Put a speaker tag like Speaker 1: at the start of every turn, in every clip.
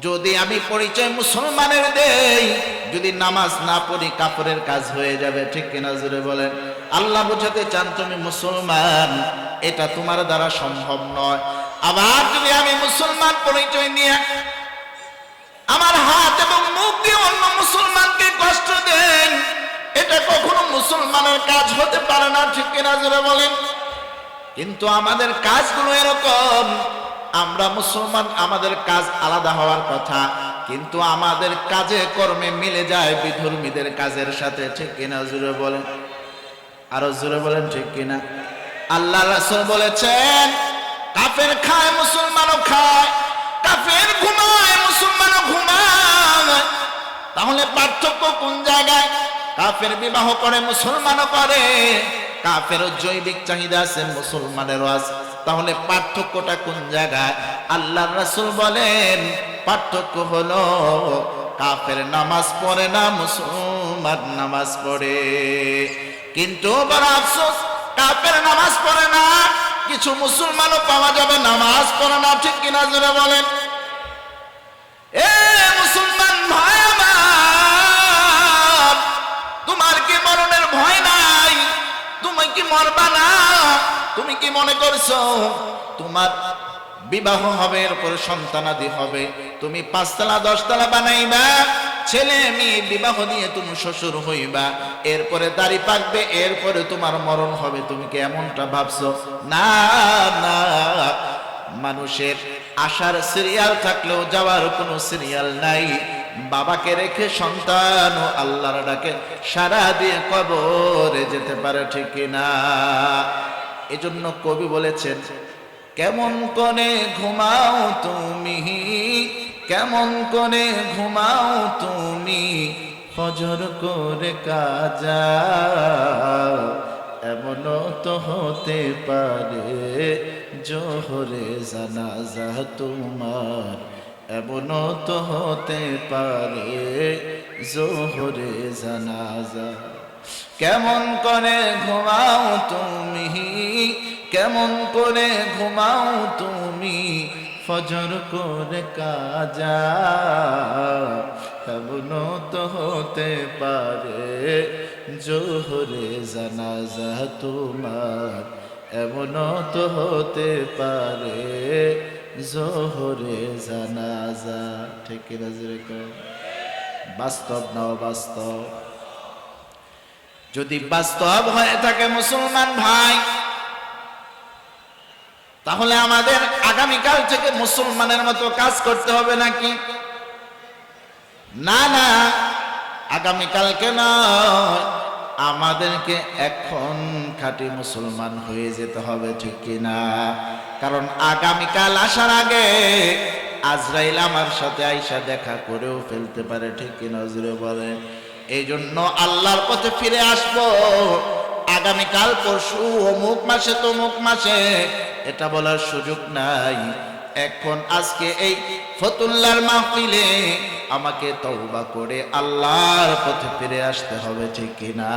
Speaker 1: যদি আমি পরিচয় মুসলমানের দেই, যদি নামাজ না পড়ি কাফেরের কাজ হয়ে যাবে, ঠিক কিনা জোরে বলেন। আল্লাহ বোঝাতে চান তুমি মুসলমান, এটা তোমার দ্বারা সম্ভব নয়। আবার যদি আমি মুসলমান পরিচয় নিয়ে আমার হাত এবং মুখ দিয়ে অন্য মুসলমানকে কষ্ট দেন, এটা কখনো মুসলমানের কাজ হতে পারে না, ঠিক কিনা জোরে বলেন। কিন্তু আমাদের কাজগুলো এরকম, আমরা মুসলমান, আমাদের কাজ আলাদা হওয়ার কথা, কিন্তু আমাদের কাজে কর্মে মিলে যায় বিধর্মীদের কাজের সাথে, ঠিক কিনা জোরে বলেন। আরো জোরে বলেন ঠিক কিনা। আল্লাহ রাসূল বলেছেন কাফের খায় মুসলমানও খায়, কাফের ঘুমায় মুসলমানও ঘুমায়। তাহলে পার্থক্য কোন জায়গায়? কাফের বিবাহ করে মুসলমানও করে, কাফেরও জৈবিক চাহিদা আছে মুসলমানেরও আছে, তাহলে পার্থক্যটা কোন জায়গায়? আল্লাহ রাসূল বলেন পার্থক্য হলো কাফের নামাজ পড়ে না, মুসলমান নামাজ পড়ে। কিন্তু বড় আফসোস, কাফের নামাজ পড়ে না, কিছু মুসলমানও পাওয়া যাবে নামাজ পড়ে না, ঠিক কিনা জোরে বলেন। এ মুসলমান ভাই আমার, তোমার কি মরণের ভয় নাই? তুমি কি মরবা না? তুমি কি মনে করছো তোমার বিবাহ হবে, এরপরে সন্তানাদি হবে, তুমি 5 তলা 10 তলা বানাইবা, ছেলে মেয়ে বিবাহ দিয়ে তুমি শ্বশুর হইবা, এরপরে দাড়ি পাকবে, এরপরে তোমার মরণ হবে, তুমি কি এমনটা ভাবছো? না না, মানুষের আসার সিরিয়াল থাকলেও যাওয়ার কোনো সিরিয়াল নাই। বাবাকে রেখে সন্তান ও আল্লাহর ডাকে সারা দিয়ে কবরে যেতে পারে, ঠিক কিনা। এজন্য কবি বলেছেন কেমন করে ঘুমাও তুমি, কেমন করে ঘুমাও তুমি, ফজর করে কাজা, এমনও তো হতে পারে জোহরে জানাজা তোমার, এমনও তো হতে পারে জোহরে জানাজা। কেমন করে ঘুমাও তুমি, কেমন করে ঘুমাও তুমি, ফজর করে কাজা, এমনও তো হতে পারে জোহরে জানাজা তোমার, এমনও তো হতে পারে জোহরে জানাজা, ঠিক কিনা জোরে কও। বাস্তব নাও বাস্তব। যদি বাস্তব হয়ে থাকে মুসলমান ভাই, তাহলে আমাদের আগামীকাল থেকে মুসলমানের মতো কাজ করতে হবে নাকি? না না, আগামীকালকে নয়, আমাদেরকে এখন খাঁটি মুসলমান হয়ে যেতে হবে, ঠিক কিনা। কারণ আগামীকাল আসার আগে আজরাইল আমার সাথে আইসা দেখা করেও ফেলতে পারে, ঠিক কিনা জুড়ে বলে। এই জন্য আল্লাহর পথে ফিরে আসবো আগামীকাল পরশু অমুক মাসে তমুক মাসে, এটা বলার সুযোগ নাই। এখন আজকে এই ফতুল্লার মাহফিলে আমাকে তওবা করে আল্লাহর পথে ফিরে আসতে হবে, ঠিক কিনা।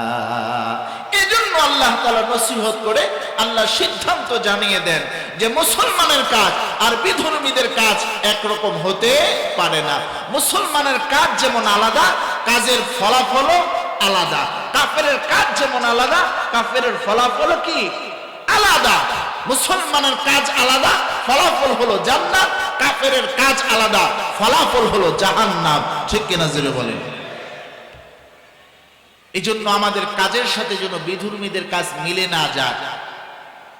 Speaker 1: এজন্য আল্লাহ তাআলা নসিহত করে আল্লাহ সিদ্ধান্ত জানিয়ে দেন যে মুসলমানের কাজ আর বিধর্মীদের কাজ একরকম হতে পারে না। মুসলমানের কাজ যেমন আলাদা, কাজের ফলাফলও আলাদা। কাফেরের কাজ যেমন আলাদা, কাফেরের ফলাফল কি আলাদা। মুসলমানের কাজ আলাদা, ফলাফল হলো জান্নাত, কাফেরের কাজ আলাদা, ফলাফল হলো জাহান্নাম, ঠিক কিনা জোরে বলেন। এই জন্য আমাদের কাজের সাথে যেন বিধর্মীদের কাজ মিলে না যায়,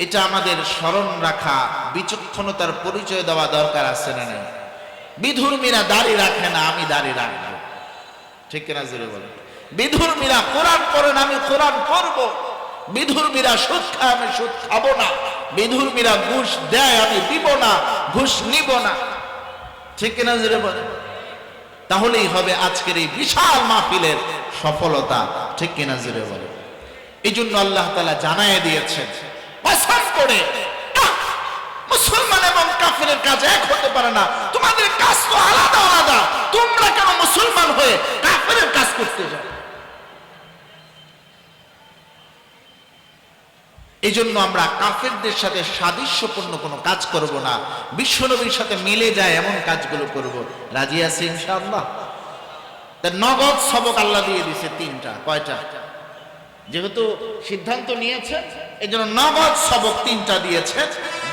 Speaker 1: এটা আমাদের স্মরণ রাখা, বিচক্ষণতার পরিচয় দেওয়া দরকার আছে না নাই? বিধর্মীরা দাড়ি রাখে না, আমি দাড়ি রাখবো, ঠিক কিনা জোরে বলেন। বিধর্মীরা কোরআন পড়েন, আমি কোরআন পড়বো। বিধর্মীরা সুদ খায়, আমি সুদ খাবো না। বিধর্মীরা ঘুষ দেয়, আমি দিব না, ঘুষ নিব না, ঠিক কিনা জোরে বলেন। তাহলেই হবে আজকের এই বিশাল মাহফিলের সফলতা, ঠিক কিনা জোরে বলেন। এই জন্য আল্লাহ তাআলা জানায় দিয়েছেন কসম করে, মুসলমান এবং কাফেরের কাজ এক হতে পারে না, তোমাদের কাজ তো আলাদা আলাদা। তোমরা কেন মুসলমান হয়ে কাফেরের কাজ করতে যাও? এই জন্য আমরা কাফেরদের সাথে সাদৃশ্যপূর্ণ কোনো কাজ করব না, বিশ্বনবীর সাথে মিলে যায় এমন কাজগুলো করব। রাজি আছি ইনশাআল্লাহ? তা নগদ সবক আল্লাহ দিয়ে দিছে তিনটা। কয়টা? যেহেতু সিদ্ধান্ত নিয়েছেন এই জন্য নগদ সবক তিনটা দিয়েছেন,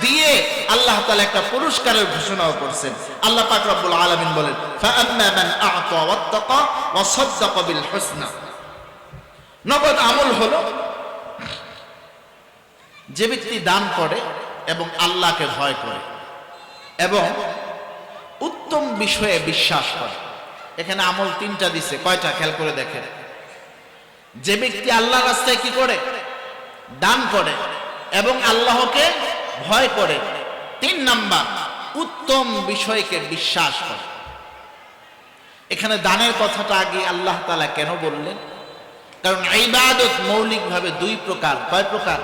Speaker 1: দিয়ে আল্লাহ তাআলা একটা পুরস্কারের ঘোষণাও করছেন। আল্লাহ পাক রব্বুল আলামিন বলেন, ফাআম্মা মান আ'তা ওয়াত্তাকা ওয়া সাদ্দাকা বিল হুসনা। নগদ আমল হলো যে ব্যক্তি দান করে এবং আল্লাহকে ভয় করে এবং উত্তম বিষয়ে বিশ্বাস করে। এখানে আমল তিনটা দিছে। কয়টা? খেয়াল করে দেখেন। যে ব্যক্তি আল্লাহর রাস্তায় কি করে? দান করে এবং আল্লাহকে ভয় করে। 3 নাম্বার, উত্তম বিষয়কে বিশ্বাস করে। এখানে দানের কথাটা আগে আল্লাহ তাআলা কেন বললেন? কারণ ইবাদত মৌলিকভাবে 2 প্রকার। কয় প্রকার?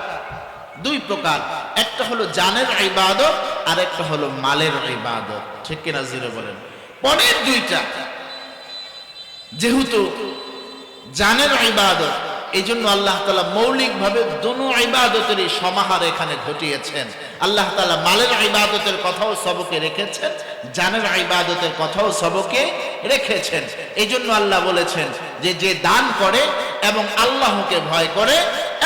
Speaker 1: 2 প্রকার। একটা হলো জানের ইবাদত আর একটা হলো মালের ইবাদত। ঠিক কিনা জোরে বলেন? পরের 2টা যেহেতু জানের ইবাদত, এই জন্য আল্লাহ তাআলা মৌলিকভাবে দোনো ইবাদতেরই সমাহার এখানে ঘটিয়েছেন। আল্লাহ তাআলা মালের ইবাদতের কথাও সবকে রেখেছেন, জানের ইবাদতের কথাও সবকে রেখেছেন। এই জন্য আল্লাহ বলেছেন যে যে দান করে এবং আল্লাহকে ভয় করে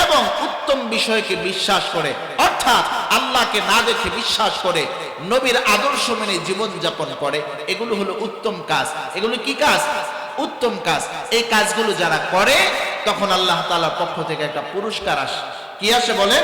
Speaker 1: এবং উত্তম বিষয়কে বিশ্বাস করে, অর্থাৎ আল্লাহকে না দেখে বিশ্বাস করে, নবীর আদর্শ মেনে জীবনযাপন করে, এগুলো হলো উত্তম কাজ। এগুলো কি কাজ? উত্তম কাজ। এই কাজগুলো যারা করে তখন আল্লাহ তাআলার পক্ষ থেকে একটা পুরস্কার আসে। কি আসে বলেন?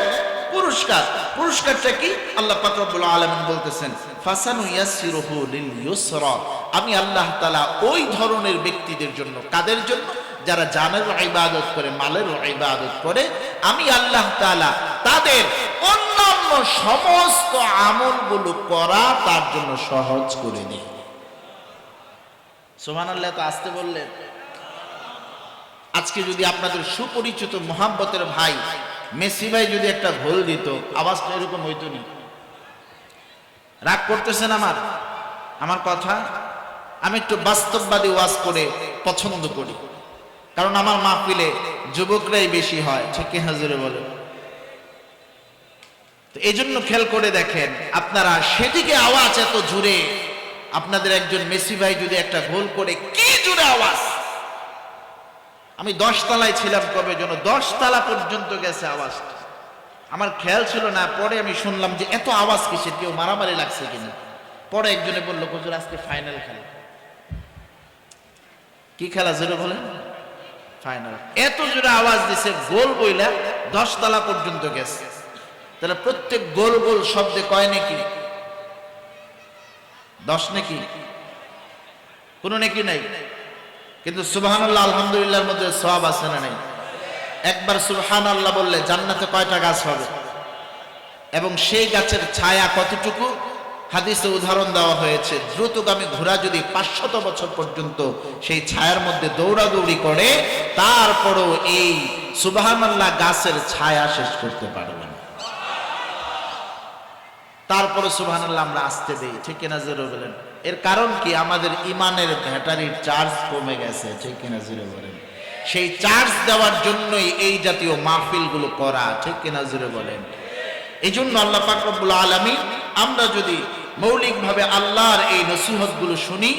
Speaker 1: পুরস্কার। পুরস্কারটা কি? আল্লাহ পাক রব্বুল আলামিন বলতেছেন, ফাসানুয়াসসিরুহু লিল ইউসরা। আমি আল্লাহ তাআলা ওই ধরনের ব্যক্তিদের জন্য, কাদের জন্য? যারা জানের ইবাদত করে, মালের ইবাদত করে, আমি আল্লাহ তাআলা তাদের অন্যান্য সমস্ত আমলগুলো করা তার জন্য সহজ করে দিই। সুবহানাল্লাহ। তো আসতে বললেন। আজকে যদি আপনাদের সুপরিচিত মোহাব্বতের ভাই মেসি ভাই যদি একটা গোল দিত, আওয়াজটা এরকম হইতো না। রাগ করতেছেন আমার কথা? আমি একটু বাস্তববাদী ওয়াজ করে পছন্দ করি, কারণ আমার মাহফিলে যুবকরাই বেশি হয়। ঠিক কি হাজুরে বলে? তো এই জন্য খেয়াল করে দেখেন, আপনারা সেদিকে আওয়াজ এত জুড়ে, আপনাদের একজন মেসি ভাই যদি একটা গোল করে, কি জুড়ে আওয়াজ! আমি 10 তলায় ছিলাম, কবে যেন 10 তলা পর্যন্ত গেছে আওয়াজটা। আমার খেয়াল ছিল না, পরে আমি শুনলাম যে এত আওয়াজ কিসের, কেউ মারামারি লাগছে কিনা। পরে একজনে বললো, হুজুর আজকে ফাইনাল খেলা। কি খেলা জোরে বলেন? ফাইনাল। এত জোরে আওয়াজ দিছে, গোল বইলা 10 তলা পর্যন্ত গেছে। তাহলে প্রত্যেক গোল গোল শব্দে কয় নাকি? 10 নাকি? কোনো নাকি নাই। কিন্তু সুবহানাল্লাহ আলহামদুলিল্লাহর মধ্যে সওয়াব আছে না নাই? একবার সুবহানাল্লাহ বললে জান্নাতে কয়টা গাছ হবে এবং সেই গাছের ছায়া কতটুকু? হাদিসে উদাহরণ দেওয়া হয়েছে, দ্রুতগামী ঘোড়া যদি 500 বছর পর্যন্ত সেই ছায়ার মধ্যে দৌড়াদৌড়ি করে, তারপরও এই সুবহানাল্লাহ গাছের ছায়া শেষ করতে পারবে না। তারপরে সুবহানাল্লাহ আমরা আসতে দেই। ঠিক কিনা জোরে বলেন? এর কারণ কি? আমাদের ইমানের ব্যাটারির চার্জ কমে গেছে। ঠিক কিনা জোরে বলেন? সেই চার্জ দেওয়ার জন্যই এই জাতীয় মাহফিলগুলো করা। ঠিক কিনা জোরে বলেন? এই জন্য আল্লাহ পাক রব্বুল আলামিন, আমরা যদি মৌলিকভাবে আল্লাহর এই নসিহতগুলো শুনি,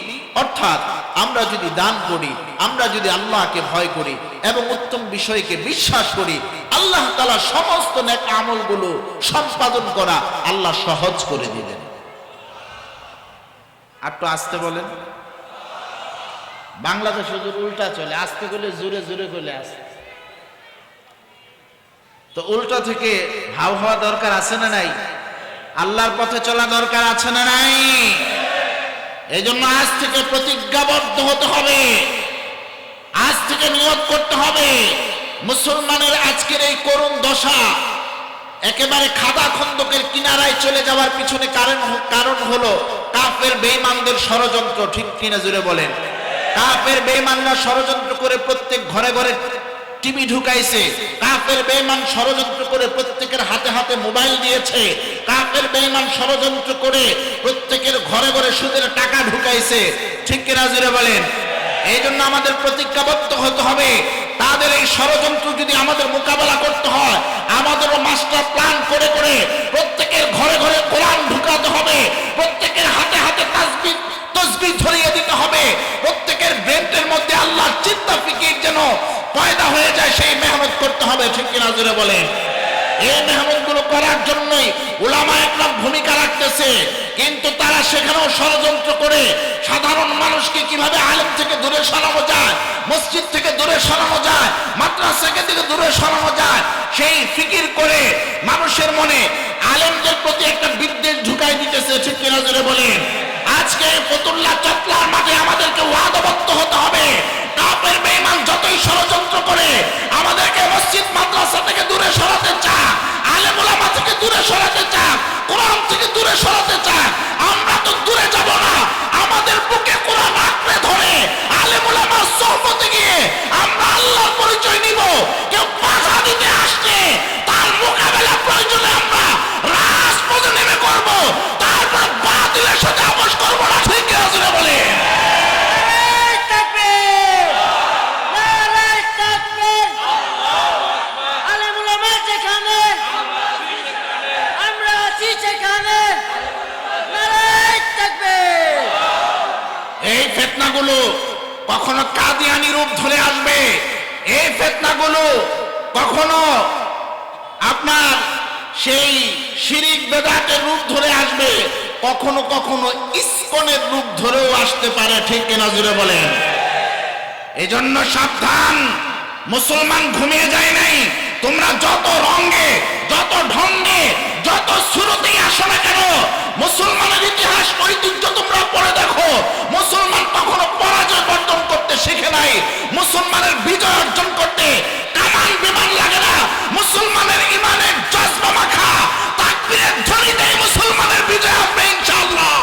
Speaker 1: অর্থাৎ আমরা যদি দান করি, আমরা যদি আল্লাহকে ভয় করি এবং উত্তম বিষয়কে বিশ্বাস করি, আল্লাহ তাআলা সমস্ত নেক আমলগুলো সম্পাদন করা আল্লাহ সহজ করে দিবেন। আর তো আসতে বলেন। বাংলাদেশ হুজুর উল্টা চলে, আসতে গেলে জোরে জোরে বলে আসে। তো উল্টা থেকে হাও হওয়া দরকার আছে না নাই? আল্লাহর পথে চলা দরকার আছে না নাই? এই জন্য আজ থেকে প্রতিজ্ঞাবদ্ধ হতে হবে, আজ থেকে নিয়ত করতে হবে, মুসলমানের আজকের এই করুণ দশা, একেবারে খাদা খন্দকের কিনারায় চলে যাওয়ার পিছনে কারণ হলো কাফের বেঈমানদের ষড়যন্ত্র। ঠিক কিনা জুড়ে বলেন? কাফের বেঈমানরা ষড়যন্ত্র করে প্রত্যেক ঘরে ঘরে টিভি ঢুকাইছে, কাফের বেঈমান ষড়যন্ত্র করে প্রত্যেকের হাতে হাতে মোবাইল দিয়েছে, কাফের বেঈমান ষড়যন্ত্র করে প্রত্যেকের ঘরে ঘরে সুদের টাকা ঢুকাইছে। ঠিক কিনা জুড়ে বলেন? এই জন্য আমাদের প্রতিজ্ঞাবদ্ধ হতে হবে, তাদের এই ষড়যন্ত্র যদি আমাদের মোকাবেলা করতে হয়, আমাদেরও মাস্টার প্ল্যান করে করে প্রত্যেকের ঘরে ঘরে কোরআন ঢুকাতে হবে, প্রত্যেকের হাতে হাতে তাসবিহ ধরিয়ে দিতে হবে, প্রত্যেকের ব্রেনের মধ্যে আল্লাহর চিন্তা ফিকির যেন পয়দা হয়ে যায়, সেই মেহনত করতে হবে। ঠিক কিনা জোরে বলেন? এই মেহনতগুলো করার জন্যই উলামা একরাম ভূমিকা রাখতেছে, কিন্তু তারা সেখানেও ষড়যন্ত্র করে সাধারণ মানুষকে কিভাবে আলেম থেকে দূরে সরানো যায়, মসজিদ থেকে দূরে সরানো যায়, মাদ্রাসা থেকে দূরে সরানো যায়, সেই ফিকির করে মানুষের মনে আলেমদের প্রতি একটা বিদ্বেষ ঢুকাই দিতেছে। ঠিক কিনা জোরে বলেন? আজকে ফতুল্লাহ চটলার মাঠে আমাদেরকে ওয়াদাবদ্ধ হতে হবে, কাফের বেঈমান যতই ষড়যন্ত্র করে আমাদেরকে মসজিদ মাদ্রাসা থেকে দূরে সরাতে চায়, আলেম ওলামা থেকে দূরে সরাতে চায়, কোরআন থেকে দূরে সরাতে চায়, আমরা তো দূরে যাব না। আমাদের বুকে কোরআন আঁকড়ে ধরে আলেম ওলামার সোহবতে গিয়ে আমরা আল্লাহর পরিচয় নিব। কেউ বাধা দিতে আসলে তার মোকাবেলা প্রয়োজনে আমরা রাজপথে নেমে করব, তারপর বাতিলের সাথে আপোষ করব না। ঠিক কিনা জোরে বলে? এই ফিতনাগুলো কখনো কাদিয়ানি রূপ ধরে আসবে, এই ফিতনাগুলো কখনো আপনার সেই শিরিক বেদাতের রূপ ধরে আসবে, কখনো কখনো ইসকনের রূপ ধরেও আসতে পারে। ঠিক কিনা জোরে বলেন? এই জন্য সাবধান, মুসলমান ঘুমিয়ে যায় নাই। তোমরা যত রঙে, যত ঢঙ্গে, যত শুরুতেই আসো না কেন, মুসলমানের ইতিহাস ঐতিহ্য তোমরা পড়ে দেখো, মুসলমান কখনো পরাজয় বর্জন করতে শিখে নাই। মুসলমানের বিজয় অর্জন করতে কামান বিমান লাগে না, মুসলমানের ইমানের জজবা মাখা তাকবীরের ধ্বনিতেই মুসলমানের বিজয় হবে ইনশাআল্লাহ।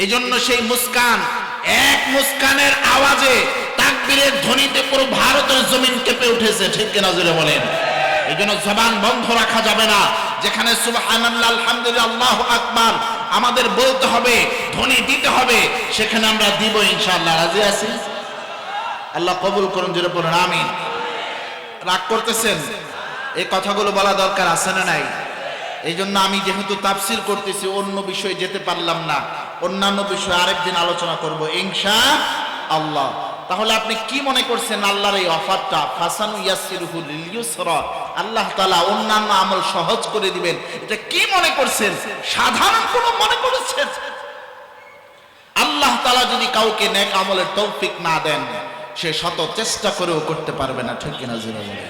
Speaker 1: এই জন্য সেই মুস্কান, এক মুস্কানের আওয়াজে তাকবীরের ধ্বনিতে পুরো ভারতের জমিন কেঁপে উঠেছে। ঠিক কিনা জোরে বলেন? এই জন্য জবান বন্ধ রাখা যাবে না। যেখানে সুবহানাল্লাহ, আলহামদুলিল্লাহ, আল্লাহু আকবার আমাদের বলতে হবে, ধ্বনি দিতে হবে, সেখানে আমরা দিব ইনশাআল্লাহ। রাজি আছি? আল্লাহ কবুল করুন, জোরে বলুন আমিন। রাগ করতেছেন? এই কথাগুলো বলা দরকার আছে না নাই? এই জন্য আমি যেহেতু তাফসীর করতেছি, অন্য বিষয়ে যেতে পারলাম না, অন্যান্য বিষয়ে আরেকদিন আলোচনা করব ইনশাআল্লাহ। তাহলে আপনি কি মনে করছেন আল্লাহর এই অফারটা, ফাসানু ইয়াসসিরুহু লিল ইউসরা, আল্লাহ তাআলা অন্যান্য আমল সহজ করে দিবেন, এটা কি মনে করছেন? সাধারণ কোন মনে করেছেন? আল্লাহ তাআলা যদি কাউকে নেক আমলের তৌফিক না দেন, সে শত চেষ্টা করেও করতে পারবে না। ঠিক কিনা জোরে বলেন?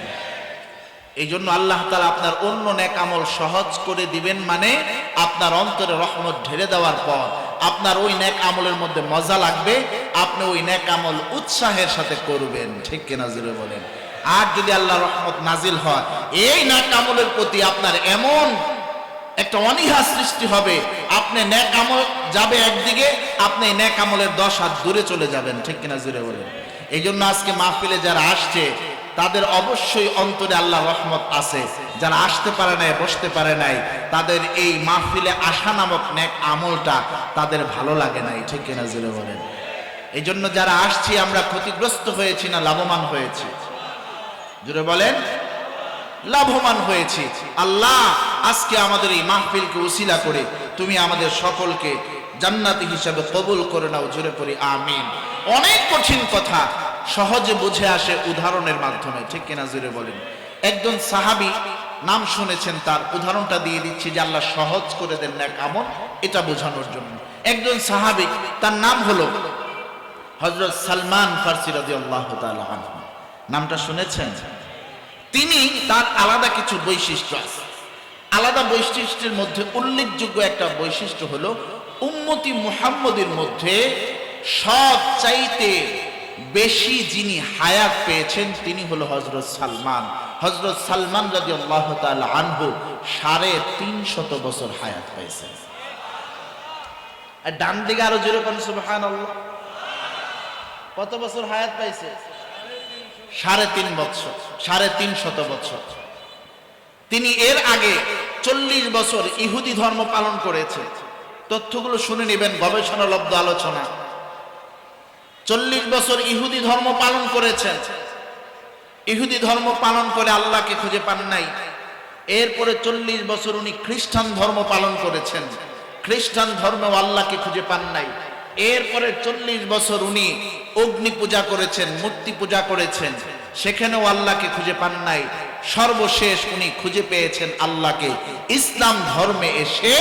Speaker 1: এই জন্য আল্লাহ তাআলা আপনার অন্য নেক আমল সহজ করে দিবেন, মানে আপনার অন্তরে রহমত ঢেলে দেওয়ার পর আপনার ওই নেক আমলের মধ্যে মজা লাগবে, আপনি ওই নেক আমল উৎসাহের সাথে করবেন। ঠিক কিনা জোরে বলেন? আর যদি আল্লাহর রহমত নাজিল হয়, এই নেক আমলের প্রতি আপনার এমন একটা অনীহা সৃষ্টি হবে, আপনি নেক আমল যাবে একদিকে, আপনি নেক আমলের 10 হাত দূরে চলে যাবেন। ঠিক কিনা জোরে বলেন? এই জন্য আজকে মাহফিলে যারা আসছে তাদের অবশ্যই অন্তরে আল্লাহর রহমত আছে। যারা আসতে পারে নাই, বসতে পারে নাই, তাদের এই মাহফিলে আসা নামক নেক আমলটা তাদের ভালো লাগে নাই। ঠিক কিনা জোরে বলেন? এই জন্য যারা আসছি আমরা ক্ষতিগ্রস্ত হয়েছি না লাভবান হয়েছি? জোরে বলেন? লাভবান হয়েছি। আল্লাহ আজকে আমাদের এই মাহফিলকে উসিলা করে তুমি আমাদের সকলকে জান্নাতি হিসাবে কবুল করে নাও। জোরে পড়ি আমিন। অনেক কঠিন কথা সহজে বুঝে আসে উদাহরণের মাধ্যমে। ঠিক কিনা জোরে বলেন? একজন সাহাবী, নাম শুনেছেন, তার উদাহরণটা দিয়ে দিচ্ছি যে আল্লাহ সহজ করে দেন নেক আমল, এটা বোঝানোর জন্য। একজন সাহাবী, তার নাম হলো হযরত সালমান ফারসি রাদিয়াল্লাহু তাআলা আনহু। নামটা শুনেছেন? তিনি, তার আলাদা কিছু বৈশিষ্ট্য আছে। আলাদা বৈশিষ্ট্যের মধ্যে উল্লেখযোগ্য একটা বৈশিষ্ট্য হলো উম্মতি মুহাম্মদের মধ্যে সবচাইতে বেশি যিনি হায়াত পেয়েছেন তিনি হলো হযরত সালমান। হযরত সালমান রাদিয়াল্লাহু তাআলা আনহু 350 বছর হায়াত পেয়েছেন। আর ডান দিকে আরো জোরে কোন সুবহানাল্লাহ। কত বছর হায়াত পাইছে? 3.5 বছর, 350 বছর। তিনি এর আগে 40 বছর ইহুদি ধর্ম পালন করেছে। তথ্যগুলো শুনে নেবেন, গবেষণালব্ধ আলোচনা। 40 বছর ইহুদি ধর্ম পালন করেছেন। ইহুদি ধর্ম পালন করে আল্লাহকে খুঁজে পান নাই। এরপরে 40 বছর উনি খ্রিস্টান ধর্ম পালন করেছেন, খ্রিস্টান ধর্মেও আল্লাহকে খুঁজে পান নাই। এরপরে 40 বছর উনি অগ্নি পূজা করেছেন, মূর্তি পূজা করেছেন, সেখানেও আল্লাহকে খুঁজে পান নাই। সর্বশেষ উনি খুঁজে পেয়েছেন আল্লাহকে ইসলাম ধর্মে এসে।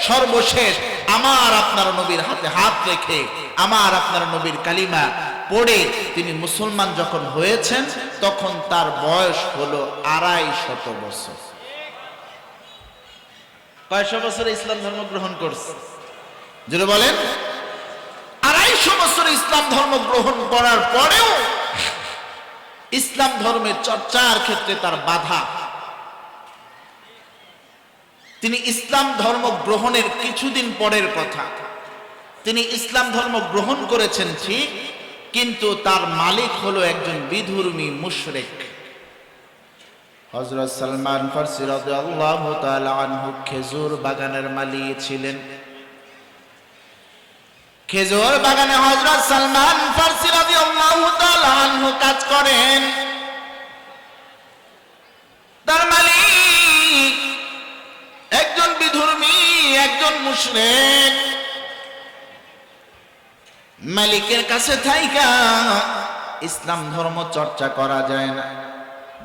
Speaker 1: সর্বশেষ আমার আপনার নবীর হাতে হাত রেখে, আমার আপনার নবীর কালিমা পড়ে তিনি মুসলমান যখন হয়েছেন, তখন তার বয়স হলো 250 বছর। কয়শো বছরে ইসলাম ধর্ম গ্রহণ করছে? যেটা বলেন 250 বছর ইসলাম ধর্ম গ্রহণ করার পরেও ইসলাম ধর্মের চর্চার ক্ষেত্রে তার বাধা। তিনি ইসলাম ধর্ম গ্রহণের কিছুদিন পরের কথা, তিনি ইসলাম ধর্ম গ্রহণ করেছেন ঠিক, কিন্তু তার মালিক হলো একজন বিধর্মী মুশরিক। হযরত সালমান ফারসি রাদিয়াল্লাহু তাআলা আনহু খেজুর বাগানের মালিক ছিলেন। খেজুর বাগানে হযরত সালমান ফারসি রাদিয়াল্লাহু তাআলা আনহু কাজ করেন। তার মালিক একজন বিধর্মী, একজন মুশরিক। মালিকের কাছে থাইকা ইসলাম ধর্ম চর্চা করা যায় না।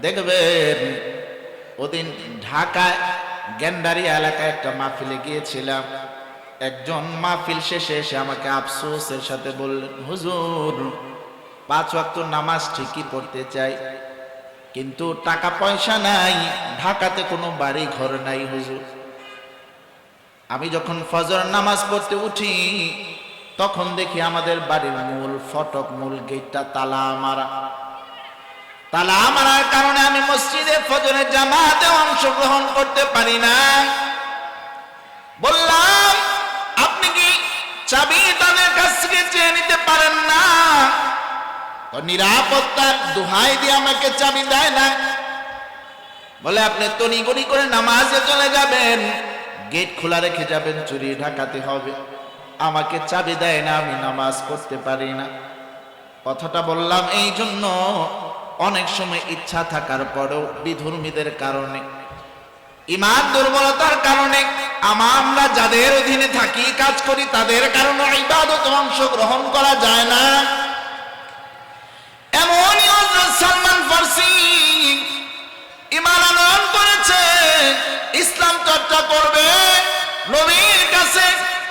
Speaker 1: দেখবেন ওদিন ঢাকায় গেন্ডারি এলাকায় একটা মাহফিলে গিয়েছিলাম। একজন মাহফিল শেষে এসে আমাকে আফসোসের সাথে বললেন, হুজুর 5 ওয়াক্ত নামাজ ঠিকই পড়তে চাই, কিন্তু টাকা পয়সা নাই, ঢাকাতে কোনো বাড়ি ঘর নাই হুজুর। আমি যখন ফজর নামাজ পড়তে উঠি, তখন দেখি আমাদের বাড়ির মূল ফটক, মূল গেটটা তালা মারা। তালা মারার কারণে আমি মসজিদে ফজরের জামাতে অংশগ্রহণ করতে পারি না। বললাম, আপনি কি চাবি তাদের কাছ থেকে চেয়ে নিতে পারেন না? নিরাপত্তার দোহাই দিয়ে আমাকে চাবি দেয় না। বলে, আপনি তড়িঘড়ি করে নামাজে চলে যাবেন, গেট খোলা রেখে যাবেন, চুরি ঢাকাতে হবে, আমাকে চাবি দেয় না, আমি নামাজ পড়তে পারি না। কথাটা বললাম এই জন্য, অনেক সময় ইচ্ছা থাকার পরেও বিধর্মীদের কারণে, ঈমান দুর্বলতার কারণে, আমরা যাদের অধীনে থাকি, কাজ করি, তাদের কারণে ইবাদতে অংশগ্রহণ করা যায় না। এমনই হযরত সালমান ফারসি ঈমান আনয়ন করেছে, ইসলাম চর্চা করবে, নবীর কাছে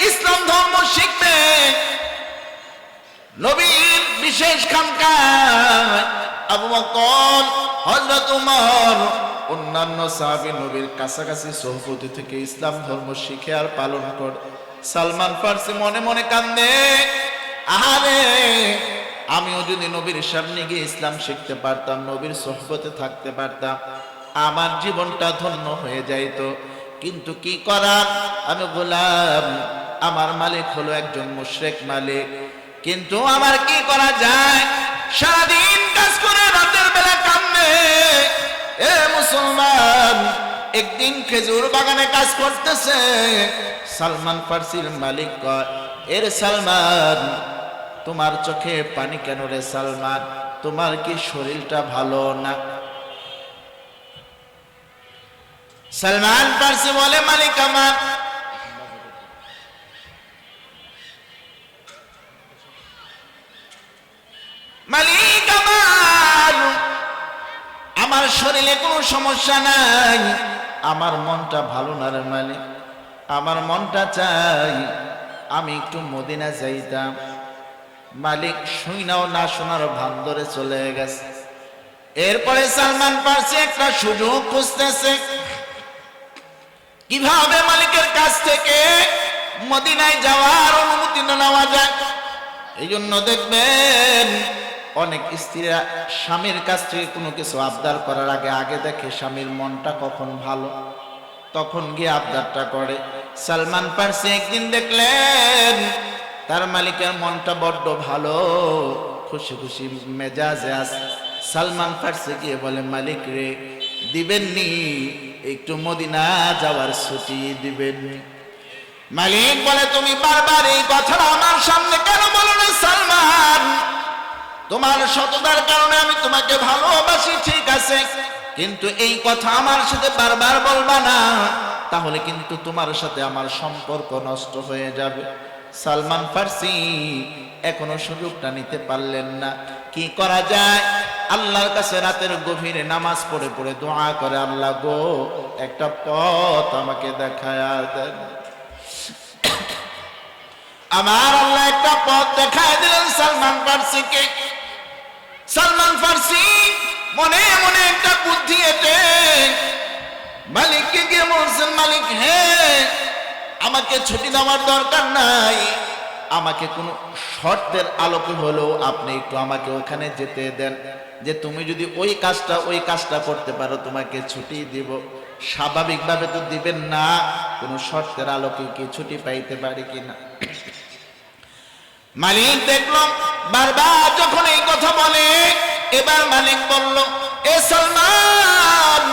Speaker 1: ইসলাম ধর্ম শিখবে, নবীর বিশেষ খানকায় আবু বকর, হযরত উমর, অন্যান্য সাহাবী নবীর কাছাকাছি সোহবত থেকে ইসলাম ধর্ম শিখে আর পালন করে। সালমান ফারসি মনে মনে কান্দে, আহারে, আমিও যদি নবীর সামনে গিয়ে ইসলাম শিখতে পারতাম, নবীর সোহবতে থাকতে পারতাম, আমার জীবনটা ধন্য হয়ে যাইত। কিন্তু কি করার, আমি গোলাম, আমার মালিক হলো একজন মুশরিক মালিক। কিন্তু আমার কি করা যায়? সারাদিন কাজ করে রাতের বেলা কান্দে। এ মুসলমান, একদিন খেজুর বাগানে কাজ করতেছে, সালমান ফারসির মালিক কয়, এর সালমান, তোমার চোখে পানি কেন রে সালমান? তোমার কি শরীরটা ভালো না? সালমান ফারসি বলে, মালিক আমার মালিক আমার শরীরে কোনো সমস্যা নাই, আমার মনটা ভালো না রে মালিক, আমার মনটা চাই আমি একটু মদিনা যাইতাম। মালিক শুনাও না শোনার ভান ধরে চলে গেছে। এরপরে সালমান ফারসি একটা সুযোগ খুঁজতেছে, কিভাবে মালিকের কাছ থেকে মদিনায় যাওয়ার অনুমতি নেওয়া যায়। এই জন্য দেখবেন অনেক স্ত্রীরা স্বামীর কাছ থেকে কোনো কিছু আবদার করার আগে দেখে স্বামীর মনটা কখন ভালো, তখন গিয়ে আবদারটা করে। সালমান ফারসি একদিন দেখলেন তার মালিকের মনটা বড্ড ভালো, খুশি খুশি মেজাজে আছে। সালমান ফারসি গিয়ে বলে, মালিক রে, দিবেননি একটু মদিনা যাওয়ার ছুটি দিবেননি? মালিক বলে, তুমি বারবার এই কথাটা আমার সামনে কেন বলো না সালমান? তোমার সততার কারণে আমি তোমাকে ভালোবাসি, ঠিক আছে, কিন্তু এই কথা আমার সাথে বারবার বলবা না, তাহলে কিন্তু তোমার সাথে আমার সম্পর্ক নষ্ট হয়ে যাবে। সালমান ফার্সি এখনো সুযোগটা নিতে পারলেন না। কি করা যায়? আল্লাহর কাছে রাতের গভীরে নামাজ পড়ে পড়ে দোয়া করে, আল্লাহ গো, একটা পথ আমাকে দেখায় দেন। আমার আল্লাহ একটা পথ দেখায় দিলেন সালমান ফার্সিকে। সালমান ফার্সি মনে মনে একটা বুদ্ধি এঁটে মালিককে গিয়ে বলছেন, মালিক, হ্যাঁ, আমাকে ছুটি দেওয়ার দরকার নাই, আমাকে কোনো শর্তের আলোকে হলেও আপনি একটু আমাকে ওখানে যেতে দেন, যে তুমি যদি ওই কাজটা করতে পারো তোমাকে ছুটি দিব। স্বাভাবিকভাবে তো দিবেন না, কোনো শর্তের আলোকে কি ছুটি পাইতে পারি কিনা। মালিক দেখলাম বারবার যখন এই কথা বলে, এবার মালিক বলল, এ সালমান,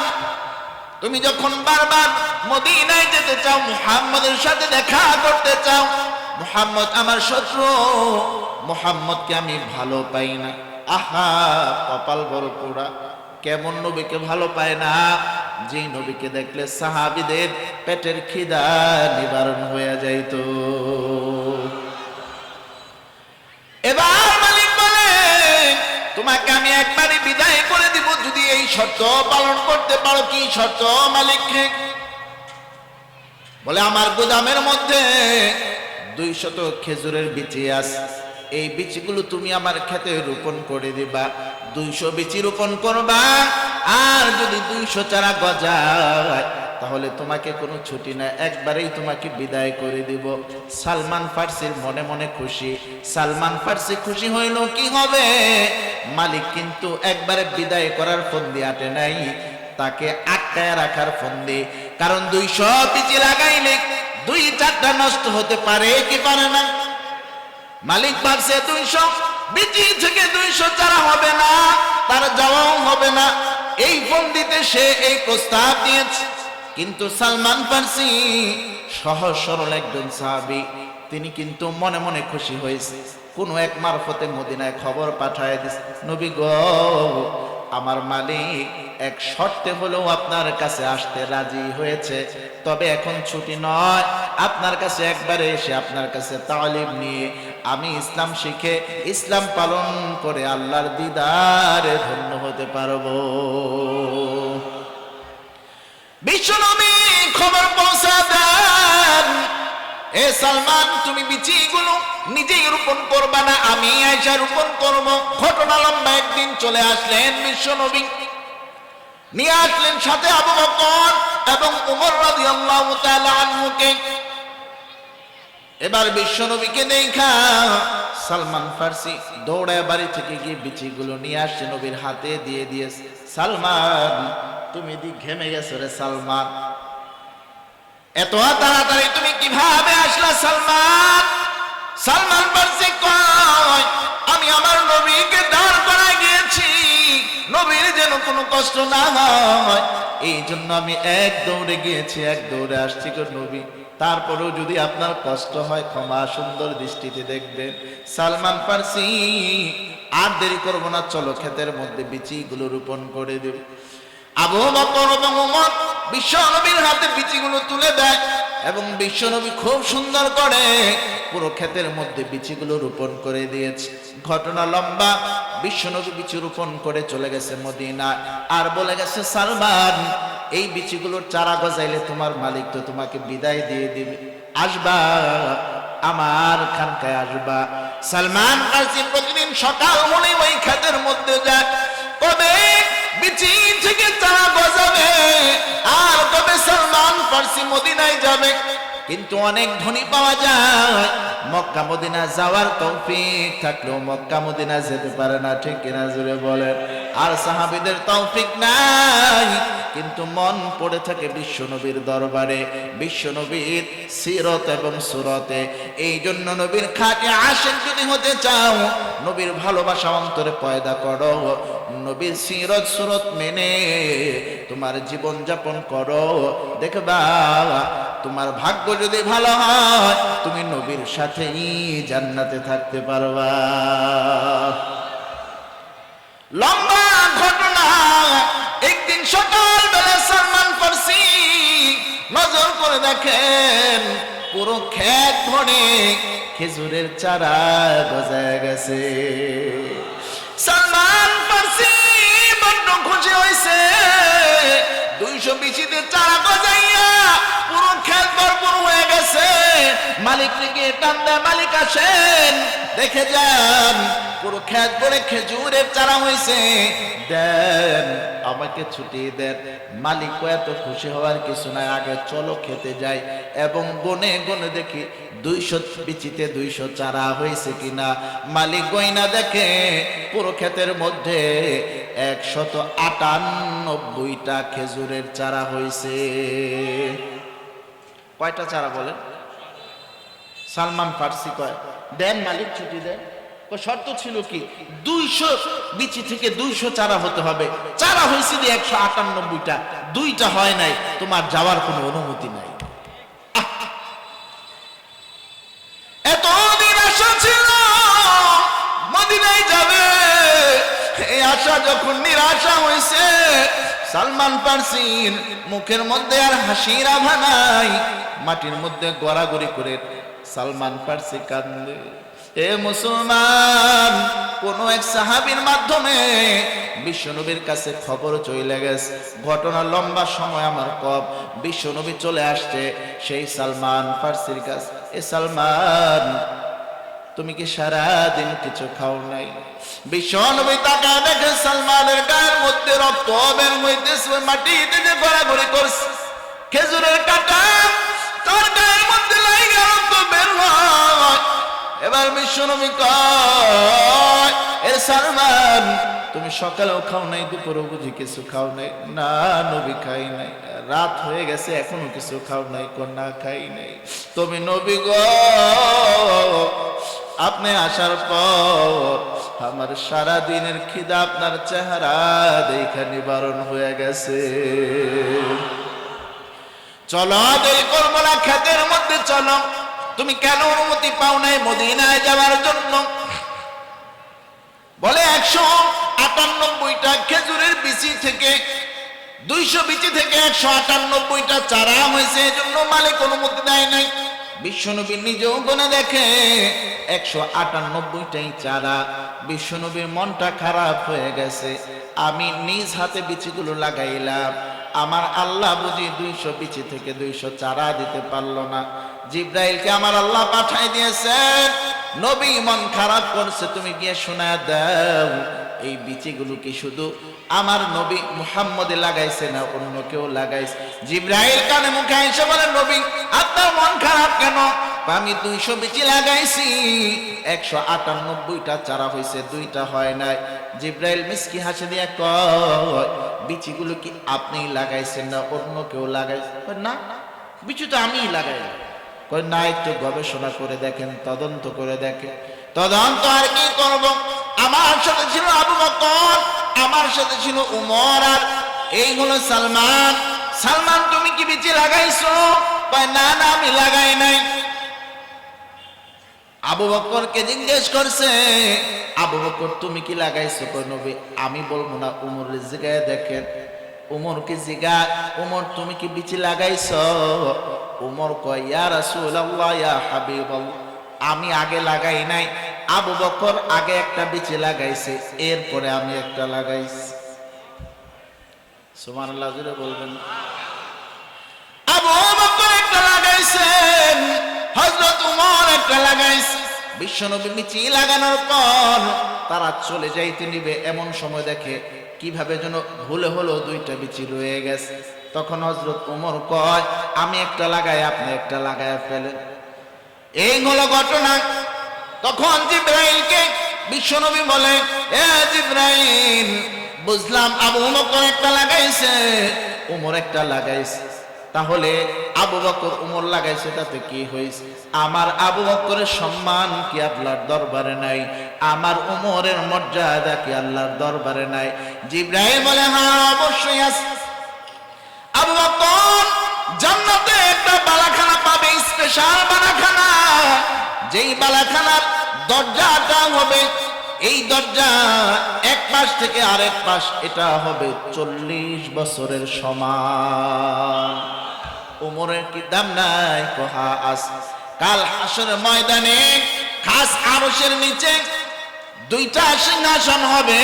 Speaker 1: তুমি যখন বারবার মদিনায় যেতে চাও, মুহাম্মদের সাথে দেখা করতে চাও, মুহাম্মদ আমার শত্রু, মুহাম্মদকে আমি ভালো পাই না। আহা, কপাল বড় পোড়া, কেমন নবীকে ভালো পায় না, যে নবীকে দেখলে সাহাবীদের পেটের খিদা নিবারণ হয়ে যাইত। এবার মালিক বলে, তোমাকে আমি একবারই বিদায় করে দিব যদি এই শর্ত পালন করতে পারো। কি শর্ত মালিক? বলে, আমার গোদামের মধ্যে 200 খেজুরের বিচি আছে, এই বিচিগুলো তুমি আমার ক্ষেতে রোপণ করে দিবা, 200 বিচি রোপণ করবা, আর যদি 200 চারা গজায় তাহলে তোমাকে কোনো ছুটি না, একবারেই তোমাকে বিদায় করে দিব। সালমান ফার্সির মনে মনে খুশি। সালমান ফার্সি খুশি হইল, কি হবে? মালিক কিন্তু একবারে বিদায় করার ফন্দি আটে নাই, তাকে আটকায় রাখার ফন্দি। কারণ 200 বিচি লাগাইলে 2-4টা নষ্ট হতে পারে কি পারে না? মালিক ভাবছে 200 বিচি থেকে 200 চারা হবে না, তার যাওয়াও হবে না, এই ফন্দিতে সে এই প্রস্তাব দিয়েছে। কিন্তু সালমান ফার্সি সহজ সরল একজন সাহাবী, তিনি কিন্তু মনে মনে খুশি হয়েছে। কোন এক মারফতে মদিনায় খবর পাঠায় দিছে, নবী গো, আমার মালিক এক শর্তে হলেও আপনার কাছে আসতে রাজি হয়েছে, তবে এখন ছুটি নয়, আপনার কাছে একবারে এসে আপনার কাছে তালিম নিয়ে আমি ইসলাম শিখে ইসলাম পালন করে আল্লাহর দিদারে ধন্য হতে পারবো। বিশ্বনবী খবর পৌঁছা দেন, এ সালমান, তুমি বীজগুলো নিজেই রোপণ করবা না, আমি আয়েশা রোপণ করব। ঘটনা লম্বা। একদিন চলে আসলেন বিশ্বনবী, নিয়ে আসলেন সাথে আবু বকর এবং ওমর রাদিয়াল্লাহু তাআলা আনহুকে। এবার বিশ্বনবীকে দেখা সালমান ফার্সি দৌড়ায় বাড়ি থেকে গিয়ে বীজগুলো নিয়ে আসছে, নবীর হাতে দিয়ে দিয়েছে। সালমান, তুমি ঘেমে গেছো রে সালমান, এত তাড়াতাড়ি তুমি কিভাবে আসলা সালমান? সালমান ফার্সি কয়, আমি আমার নবীকে দাঁড় করায় গিয়েছি, নবীর যেন কোনো কষ্ট না হয়, এই জন্য আমি এক দৌড়ে গিয়েছি, এক দৌড়ে আসছি গো নবী। তারপরেও যদি আপনার কষ্ট হয় ক্ষমা সুন্দর দৃষ্টিতে দেখবেন। সালমান ফার্সি, আর দেরি করবো না, চলো ক্ষেতের মধ্যে বীজগুলো রোপণ করে দেব। আবু বকর এবং ওমর বিশ্বনবীর হাতে বীজগুলো তুলে দেয় এবং বিশ্বনবী খুব সুন্দর করে পুরো ক্ষেতের মধ্যে বীজগুলো রোপণ করে দিয়েছে। ঘটনা লম্বা। বিশ্বনবী বীজ রোপণ করে চলে গেছে মদিনা, আর বলে গেছে, সালমান, এই বীজগুলোর চারা গজাইলে তোমার মালিক তো তোমাকে বিদায় দিয়ে দিবে, আসবা আমার খানকায় আসবা। সালমান ফার্সি প্রতিদিন সকাল হলে ওই ক্ষেতের মধ্যে যায়, কবে বিচি থেকে চারা গজাবে আর কবে সালমান ফার্সি মদিনায় যাবে। কিন্তু অনেক ধনী পাওয়া যায়, মক্কা মদিনা যাওয়ার তৌফিক থাকলেও মক্কা মদিনা যেতে পারে না, ঠিক কিনা জুড়ে বলেন? আর সাহাবীদের তৌফিক নাই, কিন্তু মন পড়ে থাকে বিশ্বনবীর দরবারে, বিশ্বনবীর সিরত এবং সুরতে। এই জন্য নবীর খাঁটি আশিক যদি হতে চাও, নবীর ভালোবাসা অন্তরে পয়দা করো, নবীর সিরত সুরত মেনে তোমার জীবন যাপন করো, দেখবা তোমার ভাগ্য যদি ভালো হয় তুমি নবীর সাথেই জান্নাতে থাকতে পারবা। লম্বা ঘটনা। একদিন সকালবেলা সালমান ফার্সি নজর করে দেখেন পুরো ক্ষেত ভরে খেজুরের চারা গজায় গেছে। সালমান ফার্সি বড্ড খুশি হয়েছে। 200 বিচিতে চারা গজাইয়া পুরো ক্ষেত ভরপুর হয়ে গেছে। মালিক থেকে টান দেয়, মালিক আসেন, দেখে যান পুরো ক্ষেত ভরে খেজুরের চারা হয়েছে, দেন আমাকে ছুটিয়ে দেন। মালিক এত খুশি হওয়ার কিছু নাই, আগে চলো খেতে যাই এবং গনে গনে দেখি 200 বিচিতে 200 চারা হয়েছে কিনা। মালিক গয়না দেখে পুরো ক্ষেতের মধ্যে 198টা খেজুরের চারা হয়েছে। কয়টা চারা বলেন? সালমান ফার্সি কয় দেন, মালিক ছুটি দেন। শর্ত ছিল কি 200 বিচি থেকে 200 চারা হতে হবে। চারা হয়েছে 198টা, 2টা হয় নাই, তোমার যাওয়ার কোনো অনুমতি নাই। এতদিন আশা ছিল মদিনায় যাবে, এই আশা যখন নিরাশা হয়েছে, সালমান ফার্সির মুখের মধ্যে আর হাসির আভা নাই, মাটির মধ্যে গড়াগড়ি করে সালমান ফার্সি কান্দে। এ মুসলমান, কোন এক সাহাবীর মাধ্যমে বিশ্বনবীর কাছে খবর চলে গেছে। ঘটনা লম্বা সময় আমার কম। বিশ্বনবী চলে আসছে সেই সালমান ফার্সির কাছে। এ সালমান, তুমি কি সারা দিন কিছু খাও নাই? বিশ্বনবী তাকে দেখে সালমানের গায়ের মধ্যে রক্ত বের হইতেছে, মাটিতে যে গড়াগড়ি করছে, খেজুরের কাঁটা তার গায়ের মধ্যে লাগা রক্ত বের হয়। এবার বিশ্বনবী কয়, এ সালমান, তুমি সকালেও খাও নাই, দুপুরেও বুঝি কিছু খাও নাই? না নবী, খাই নাই। রাত হয়ে গেছে এখনো কিছু খাও নাই? না খাই নাই। তুমি নবী গো, আপনি আসার পর আমার সারা দিনের খিদা আপনার চেহারা দেখা নিবারণ হয়ে গেছে। চলো দেরি করবো না, ক্ষেতের মধ্যে চলো। তুমি কেন অনুমতি পাও নাই মদিনায় যাওয়ার জন্য? বলে 198টা খেজুরের বিচি থেকে 200 বিচি থেকে 198টা চারা হয়েছে, এজন্য মালিক অনুমতি দেয় নাই। বিশ্বনবী নিজেও গুনে দেখে 198টাই চারা। বিশ্বনবীর মনটা খারাপ হয়ে গেছে। আমি নিজ হাতে বিচিগুলো লাগাইলাম, আমার আল্লাহ বুঝি 200 বিচি থেকে 200 চারা দিতে পারলো না। জিব্রাইলকে আমার আল্লাহ পাঠাই দিয়েছেন, নবী মন খারাপ করছে, তুমি গিয়ে শোনায় দাও এই বিচিগুলো কি শুধু আমার নবী মুহাম্মদে লাগাইছে না অন্য কেউ লাগাইছে? জিব্রাইল কানে মুখে এসে বলে, নবী আপনার মন খারাপ কেন? আমি 200 বিচি লাগাইছি, 198টা চারা হয়েছে, 2টা হয় নাই। জিব্রাইল মিসকি হাসি দিয়ে কয়, বিচিগুলো কি আপনি লাগাইছেন না অন্য কেউ লাগাইছে? না, বিচি তো আমিই লাগাইলাম। কই না, একটু গবেষণা করে দেখেন, তদন্ত করে দেখেন। তদন্ত আর কি করব? আমার সাথে ছিল আবু বকর, আমার সাথে ছিল উমর, আর এই হলো সালমান। সালমান, তুমি কি বিচি লাগাইছো? কই না, না আমি লাগাই নাই। আবু বকরকে জিজ্ঞেস করছে, আবু বকর তুমি কি লাগাইছো? কই নবী আমি বলবো না, উমরের জিগায় দেখেন। উমরকে জিগা, উমর তুমি কি বিচি লাগাইছো? উমর কয়, ইয়া রাসূলুল্লাহ, ইয়া হাবিবাল্লাহ, আমি আগে লাগাই নাই। আবু বকর আগে একটা বিচি লাগাইছে, এরপরে আমি একটা লাগাইছি। সুবহানাল্লাহ, জোরে বলবেন। আবু বকর একটা লাগাইছেন, হযরত উমর একটা লাগাইছে। বিশ্বনবী বিচি লাগানোর পর তারা চলে যাইতে নিবে, এমন সময় দেখে কিভাবে যেন ভুলে হলো 2টা বিচি রয়ে গেছে। তখন হযরত উমর কয়, আমি একটা লাগাই, আপনি একটা লাগায় ফেলেন। এই হলো ঘটনা। তখন জিব্রাইলকে বিশ্বনবী বলে, এ জিব্রাইল, বুঝলাম আবু বকর একটা লাগাইছে, উমর একটা লাগাইছে, তাহলে আবু বকর উমর লাগাইছে তাতে কি হয়েছে? আমার আবু বকরের সম্মান কি আল্লাহর দরবারে নাই? আমার উমরের মর্যাদা কি আল্লাহর দরবারে নাই? জিব্রাইল বলে, হ্যাঁ অবশ্যই আছে। আবু বকর জান্নাতে একটা বালাখানা পাবে, স্পেশাল বালাখানা, যেই বালাখানার দরজাটা হবে এই দরজা এক পাশ থেকে আরেক পাশ এটা হবে 40 বছরের সমান। উমরের কি দাম নাই? কহা আস। কাল হাসরের ময়দানে খাস আরশের নিচে 2টা সিংহাসন হবে।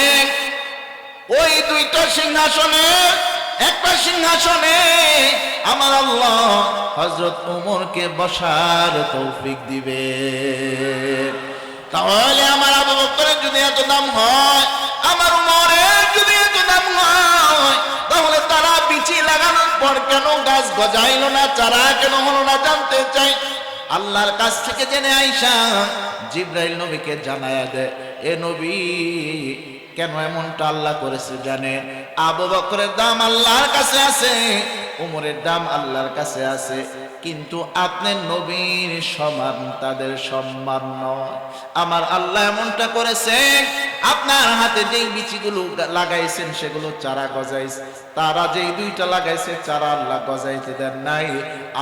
Speaker 1: ওই 2টা সিংহাসনে একটা সিংহাসনে আমার আল্লাহ হযরত উমরকে বসার তৌফিক দিবে। তাহলে আমার আবু বকরের যদি এত দাম হয়, আমার উমরের যদি এত দাম হয়, তাহলে তারা বিচি লাগানোর পর কেন গাছ গজাইলো না, চারা কেন হলো না জানতে চাই। আল্লাহর কাছ থেকে জেনে আইসা জিবরাইল নবীকে জানায়া দেয়, এ নবী কেন এমনটা আল্লাহ করেছে জানে? আবু বকরের দাম আল্লাহর কাছে আছে, উমরের দাম আল্লাহর কাছে আছে, কিন্তু আপনি নবীর সমান তাদের সম্মান নয়। আমার আল্লাহ এমনটা করেছে, আপনার হাতে যেই বিচিগুলো লাগাইছেন সেগুলো চারা গজাইছে, তারা যেই 2টা লাগাইছে চারা আল্লাহ গজাইতে দেন নাই।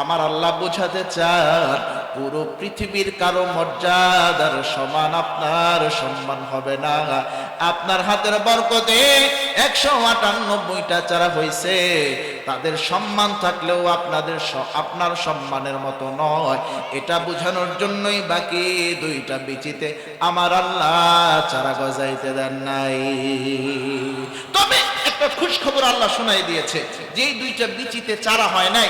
Speaker 1: আমার আল্লাহ বোঝাতে চান পুরো পৃথিবীর কারো মর্যাদার সমান আপনার সম্মান হবে না। আপনার হাতের বরকতে 198টা চারা হয়েছে, তাদের সম্মান থাকলেও আপনার সম্মানের মতো নয়। এটা বোঝানোর জন্যই বাকি 2টা বিচিতে আমার আল্লাহ চারা গজাইতে দেন নাই। তবে একটা খুশ খবর আল্লাহ শোনাই দিয়েছে, যেই 2টা বিচিতে চারা হয় নাই,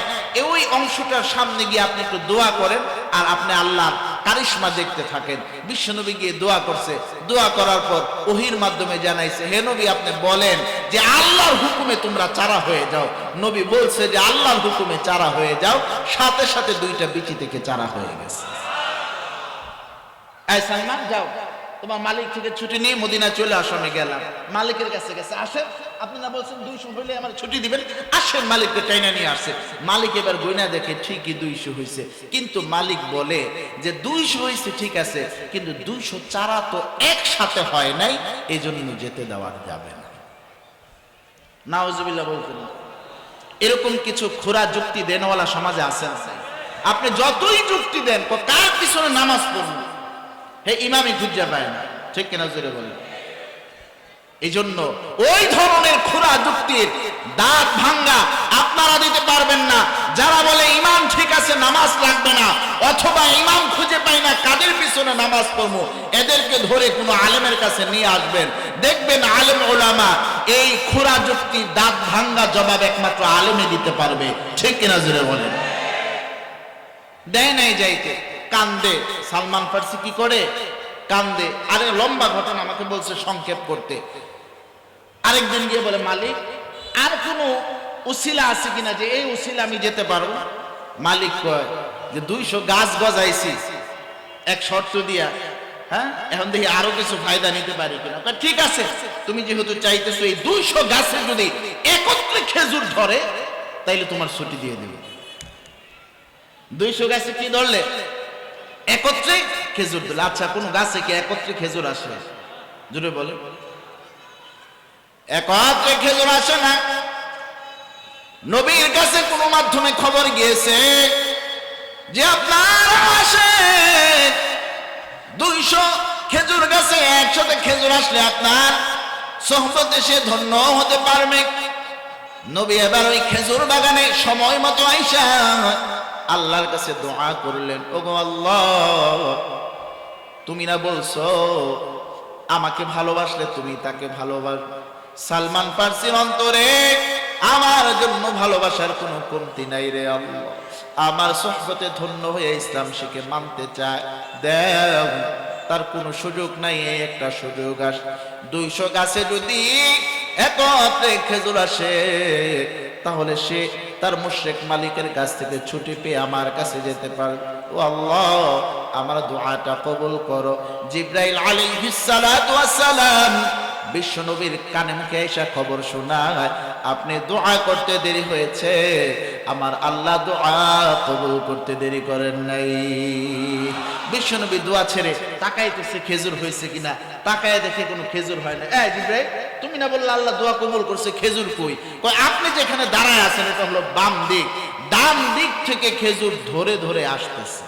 Speaker 1: ওই অংশটার সামনে গিয়ে আপনি একটু দোয়া করেন আর আপনি আল্লাহর কারিশমা দেখতে থাকেন। বিশ্বনবী গিয়ে দোয়া করছে, দোয়া করার পর ওহির মাধ্যমে জানাইছে, হে নবী আপনি বলেন যে আল্লাহর হুকুমে তোমরা চারা হয়ে যাও। নবী বলছে যে আল্লাহর হুকুমে চারা হয়ে যাও, সাথে সাথে 2টা বিচি থেকে চারা হয়ে গেছে। এই সালমান যাও, তোমার মালিক থেকে ছুটি নিয়ে মদিনা চলে আসো। আমি গেলাম, মালিকের কাছে গেছে, আসেন আপনি না বলছেন 200 হইলে আমার ছুটি দিবেন, আসেন। মালিককে টাইনা নিয়ে আসছে। মালিক এবার গয়না দেখে ঠিকই 200 হয়েছে, কিন্তু মালিক বলে যে 200 হয়েছে ঠিক আছে, কিন্তু 200 চারা তো একসাথে হয় নাই, এই জন্য যেতে দেওয়া যাবে না। নাউজুবিল্লাহ বলতেন। এরকম কিছু খোরা যুক্তি দেনওয়ালা সমাজে আছেন। আপনি যতই যুক্তি দেন, কার পিছনে নামাজ পড়ুন, হে ইমামই খুঁজে পায় না, ঠিক কিনা জোরে বলেন। এই জন্য ওই ধরনের খোরা যুক্তির দাঁত ভাঙ্গা আপনারা দিতে পারবেন না। যারা বলে ইমাম ঠিক আছে নামাজ লাগবে না, অথবা ইমাম খুঁজে পাই না কাদের পিছনে নামাজ পড়বো, এদেরকে ধরে কোনো আলেমের কাছে নিয়ে আসবেন, দেখবেন আলেম ওলামা এই খোরা যুক্তির দাঁত ভাঙ্গা জবাব একমাত্র আলেমে দিতে পারবে, ঠিক কিনা জোরে বলেন। দেয় নাই যাইতে, কান্দে। সালমান ফার্সি কি করে? কান্দে। আরে লম্বা ঘটনা, আমাকে বলছে সংক্ষেপ করতে। আরেকদিন গিয়ে বলে, মালিক আর কোনো উসিলা আছে কিনা যে এই উসিলা আমি যেতে পারবো? মালিক কয় যে 200 গাছ গজাইছি এক শর্ত দিয়া, হ্যাঁ এখন দেখি আরো কিছু ফায়দা নিতে পারি কিনা। ঠিক আছে, তুমি যেহেতু চাইতেছো এই 200 গাছে যদি একত্রে খেজুর ধরে তাইলে তোমার ছুটি দিয়ে দেবে। 200 গাছে কি ধরলে? একত্রে খেজুর দিলে। আচ্ছা, কোন গাছে কি একত্রে খেজুর আসে? জোরে বলে। একত্রে খেজুর আসে না। নবীর কাছে কোন মাধ্যমে খবর গিয়েছে যে আপনার আসে 200 খেজুর গাছে একসাথে খেজুর আসলে আপনার সোহবতে সে ধন্য হতে পারবে। নবী এবার ওই খেজুর বাগানে সময় মতো আইসা আল্লাহর কাছে দোয়া করলেন, ওগো আল্লাহ, তুমি না বলছো আমাকে ভালোবাসলে তুমি তাকে ভালোবাস। সালমান ফার্সির অন্তরে আমার জন্য ভালোবাসার কোনো কমতি নাই রে আল্লাহ, আমার সোহবতে ধন্য হয়ে ইসলাম শিখে মানতে চায়, দেও। তার কোনো সুযোগ নাই, একটা সুযোগ আস। 200 গাছে যদি একত্রে খেজুর আসে তাহলে সে তার মুশরিক মালিকের কাছ থেকে ছুটি পেয়ে আমার কাছে যেতে পারবে। ও আল্লাহ, আমার দোয়াটা কবুল করো। জিবরাইল আলাইহিস সালাতু ওয়াস সালাম বিশ্ব নবীর কানে মুখে এসে খবর শোনায়, আপনি দোয়া করতে দেরি হয়েছে, আমার আল্লাহ দোয়া কবুল করতে দেরি করেন নাই। বিশ্ব নবী দোয়া ছেড়ে তাকাইতেছে খেজুর হয়েছে কিনা, তাকায় দেখে কোনো খেজুর হয় না। এই জিবরাইল, তুমি না বললে আল্লাহ দোয়া কবুল করছে, খেজুর কই? কই আপনি যেখানে দাঁড়ায় আছেন এটা হলো বাম দিক, ডান দিক থেকে খেজুর ধরে ধরে আসতেছে।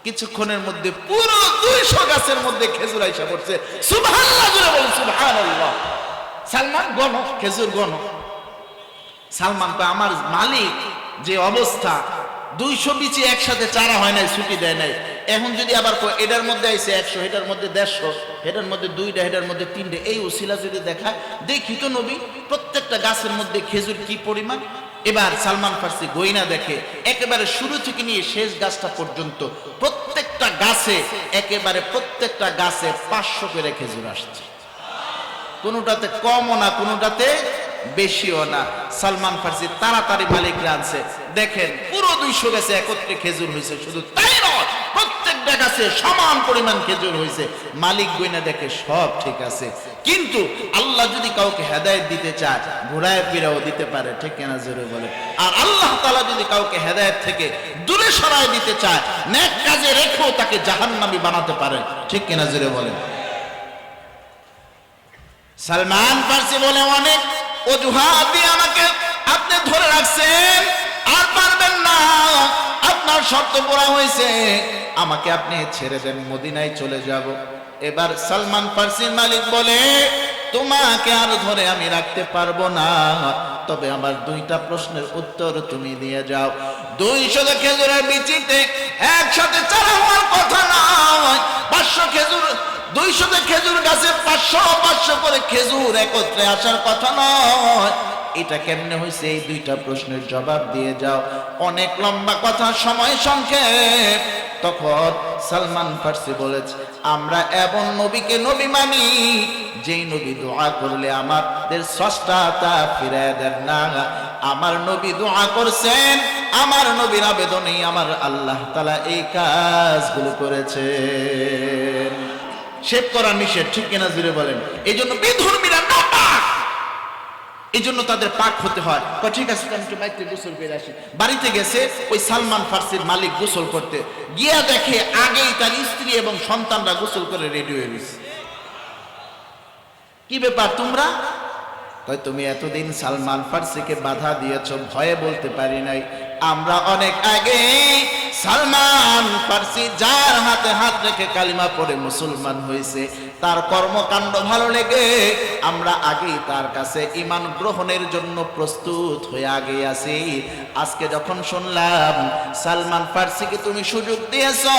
Speaker 1: কিছুক্ষণের মধ্যে পুরো 200 গাছের মধ্যে খেজুর আইসা পড়ছে। সুবহানাল্লাহ, জোরে বলুন সুবহানাল্লাহ। সালমান গণ খেজুর গণ। সালমান তো আমার মালিক, যে অবস্থা 200 বিচি একসাথে চারা হয় নাই, ছুটি দেয় নাই। এখন যদি আবার এটার মধ্যে আইছে 100, এটার মধ্যে 150, এটার মধ্যে 2টা, এটার মধ্যে 3টে, এই ওসিলা যদি দেখায়, দেখি তো নবী প্রত্যেকটা গাছের মধ্যে খেজুর কি পরিমাণ। এবার সালমান ফার্সি গয়না দেখে, একেবারে শুরু থেকে নিয়ে শেষ গাছটা পর্যন্ত প্রত্যেকটা গাছে, একেবারে প্রত্যেকটা গাছে 500 করে খেজুর আসছে। কোনোটাতে কমও না, কোনোটাতে বেশিও না। সালমান ফার্সি তাড়াতাড়ি মালিকরা আনছে। দেখেন পুরো 200 গাছে একত্রে খেজুর হয়েছে। শুধু তাই নয়, প্রত্যেকটা গাছে সমান পরিমাণ খেজুর হয়েছে। মালিক গয়না দেখে সব ঠিক আছে, কিন্তু আল্লাহ যদি কাউকে হেদায়েত দিতে চায়, ঘোড়ায় ফিরাও দিতে পারে, ঠিক কিনা জোরে বলে। আর আল্লাহ তাআলা যদি কাউকে হেদায়েত থেকে দূরে সরায় দিতে চায়, নেক কাজে রেখেও তাকে জাহান্নামী বানাতে পারে, ঠিক কিনা জোরে বলে। সালমান ফার্সি বলে, অনেক অজুহাত দিয়ে আমাকে আপনি ধরে রাখছেন, আর পারবেন না, আপনার শর্ত পুরা হয়েছে, আমাকে আপনি ছেড়ে দেন, মদিনায় চলে যাব। এবার সালমান ফার্সির মালিক বলে, তোমাকে আর ধরে আমি রাখতে পারবো না, তবে আমার 2টা প্রশ্নের উত্তর তুমি দিয়ে যাও। 200 খেজুরের বিচিতে একসাথে চারা হওয়ার কথা নয়। 500 খেজুর, 200 খেজুর গাছে 500 করে খেজুর একত্রে আসার কথা নয়। এটা কেমনে হয়েছে, এই 2টা প্রশ্নের জবাব দিয়ে যাও। অনেক লম্বা কথা, সময় সংক্ষেপ। তখন সালমান ফার্সি বলেছে, আমরা এমন নবীকে নবী মানি, যেই নবী দোয়া করলে আমাদের স্রষ্টা তা ফিরায় দেন না। আমার নবী দোয়া করছেন, আমার নবীর আবেদনেই আমার আল্লাহ তাআলা এই কাজগুলো করেছেন। শেভ করা নিষেধ, ঠিক কিনা জুড়ে বলেন। এই জন্য বিধর্মীরা না পাক, এই জন্য তাদের পাক হতে হয়। ঠিক আছে, আমি একটু বাইরে গোসল করে আসি। বাড়িতে গেছে ওই সালমান ফার্সির মালিক গোসল করতে, গিয়া দেখে আগেই তার স্ত্রী এবং সন্তানরা গোসল করে রেডি হয়ে গেছে। কি ব্যাপার তোমরা? কয়, তুমি এতদিন সালমান ফার্সিকে বাধা দিয়েছো, ভয়ে বলতে পারি নাই। আমরা অনেক আগে সালমান ফার্সি যার হাতে হাত রেখে কালিমা পড়ে মুসলমান হয়েছে, তার কর্মকাণ্ড ভালো লেগে আমরা আগেই তার কাছে ঈমান গ্রহণের জন্য প্রস্তুত হয়ে আগে আছি। আজকে যখন শুনলাম সালমান ফার্সিকে তুমি সুযোগ দিয়েছো,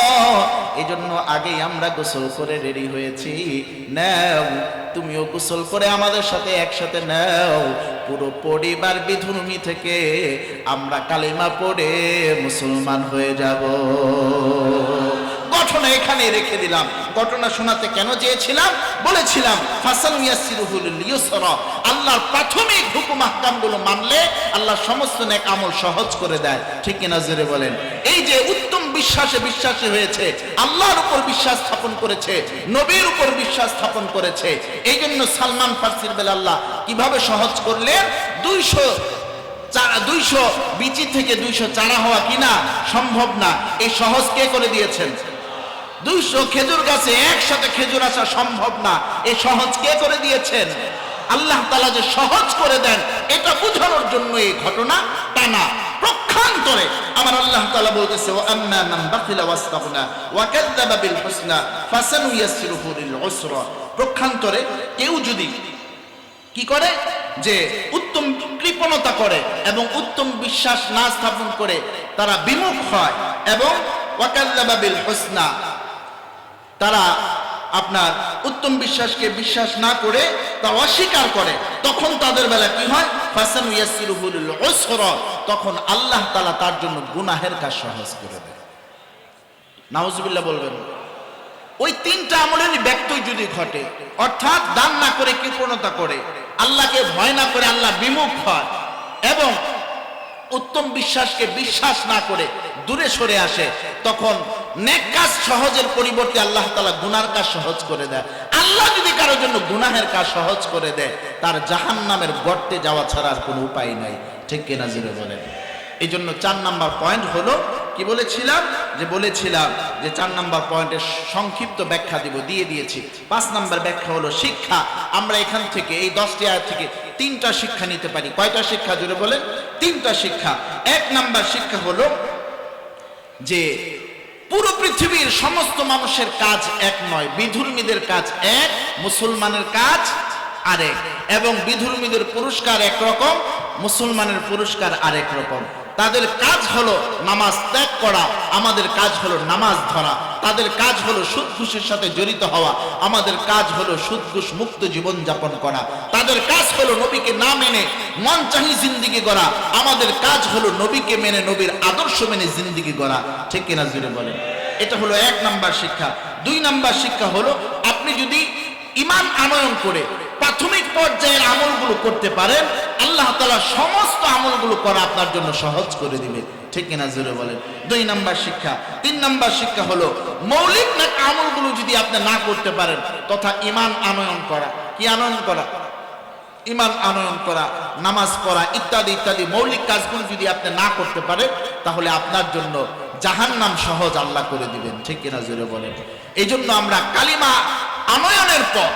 Speaker 1: এই জন্য আগেই আমরা গোসল করে রেডি হয়েছি। নাও, তুমিও গোসল করে আমাদের সাথে একসাথে নাও। পুরো পরিবার বিধর্মী থেকে আমরা কালিমা পড়ে মুসলমান হয়ে যাব। ঘটনা এখানে রেখে দিলাম। ঘটনা শোনাতে কেন চেয়েছিলাম? বলেছিলাম ফাসানুয়াসসিরুহুল ইউসরা, আল্লাহর প্রাথমিক হুকুম আহকামগুলো মানলে আল্লাহ সমস্ত নেক আমল সহজ করে দেয়, ঠিক কিনা জোরে বলেন। এই যে উত্তম বিশ্বাসী হয়েছে, আল্লাহর উপর বিশ্বাস স্থাপন করেছে, নবীর উপর বিশ্বাস স্থাপন করেছে। এই জন্য সালমান ফার্সির বেলা আল্লাহ কিভাবে সহজ করলেন? 200 বিচি থেকে 200 চারা হওয়া কিনা সম্ভব না, এই সহজ কে করে দিয়েছেন? 200 খেজুর গাছে একসাথে খেজুর আসা সম্ভব না, এই সহজ কে করে দিয়েছেন? আল্লাহ তাআলা যে সহজ করে দেন, এটা বোঝানোর জন্য এই ঘটনা টানা প্রক্ষান্তরে আমার আল্লাহ তাআলা বলতেছে, ওয়া আম্মা মান বাখিলা ওয়াস্তাগনা ওয়া কাযাবা বিল হুসনা ফাসানুয়াসসিরুহু লিল উসরা। প্রক্ষান্তরে কেউ যদি কি করে, যে উত্তম কৃপণতা করে এবং উত্তম বিশ্বাস না স্থাপন করে তারা বিমুখ হয় এবং ওয়া কাযাবা বিল হুসনা, তারা আপনার উত্তম বিশ্বাসকে বিশ্বাস না করে তা অস্বীকার করে, তখন তাদের বেলা কি হয়? ফাসানুয়াসসিরুহু লিল উসরা, তখন আল্লাহ তাআলা তার জন্য গুনাহের কাজ সহজ করে দেয়। নাউজুবিল্লাহ বলবেন। ওই 3টা আমলেরই ব্যত্যয় যদি ঘটে, অর্থাৎ দান না করে কৃপণতা করে, আল্লাহকে ভয় না করে আল্লাহ বিমুখ হয় এবং উত্তম বিশ্বাসকে বিশ্বাস না করে দূরে সরে আসে, তখন নেক কাজ সহজের পরিবর্তে আল্লাহ তাআলা গুনার কাজ সহজ করে দেয়। আল্লাহ যদি কারোর জন্য গুনাহের কাজ সহজ করে দেয়, তার জাহান্নামের গর্তে যাওয়া ছাড়া আর কোনো উপায় নাই, ঠিক কিনা জোরে বলেন। এই জন্য 4 নাম্বার পয়েন্ট হলো, কি বলেছিলাম? বলেছিলাম যে 4 নাম্বার পয়েন্টের সংক্ষিপ্ত ব্যাখ্যা দিয়ে দিয়েছি। 5 নাম্বার ব্যাখ্যা হলো শিক্ষা। আমরা এখান থেকে এই 10টি আয়াত থেকে 3টা শিক্ষা নিতে পারি। কয়টা শিক্ষা জোরে বলেন? 3টা শিক্ষা। 1 নাম্বার শিক্ষা হলো যে পুরো পৃথিবীর সমস্ত মানুষের কাজ এক নয়, বিধর্মীদের কাজ এক, মুসলমানের কাজ আরেক, এবং বিধর্মীদের পুরস্কার একরকম, মুসলমানের পুরস্কার আরেক রকম। তাদের কাজ হলো নামাজ ত্যাগ করা, আমাদের কাজ হলো নামাজ ধরা। তাদের কাজ হলো সুদ ঘুষের সাথে জড়িত হওয়া, আমাদের কাজ হলো সুদ ঘুষ মুক্ত জীবন যাপন করা। তাদের কাজ হলো নবীকে না মেনে মন চাহি জিন্দিগি গড়া, আমাদের কাজ হলো নবীকে মেনে নবীর আদর্শ মেনে জিন্দিগি গড়া। ঠিক কিনা জুড়ে বলেন? এটা হলো 1 নাম্বার শিক্ষা। 2 নাম্বার শিক্ষা হলো, আপনি যদি ঈমান আনয়ন করে প্রাথমিক পর্যায়ের আমলগুলো করতে পারেন, আল্লাহ তাআলা সমস্ত আমলগুলো করা আপনার জন্য সহজ করে দিবে। ঠিক কিনা জোরে বলেন? 2 নাম্বার শিক্ষা। 3 নাম্বার শিক্ষা হলো, মৌলিক নেক আমলগুলো যদি আপনি না করতে পারেন, তথা ঈমান আনয়ন করা। কি আনয়ন করা? ঈমান আনয়ন করা, নামাজ পড়া ইত্যাদি ইত্যাদি মৌলিক কাজগুলো যদি আপনি না করতে পারেন, তাহলে আপনার জন্য জাহান্নাম সহজ আল্লাহ করে দিবেন। ঠিক কিনা জোরে বলেন? এই জন্য আমরা কালিমা আনয়নের পর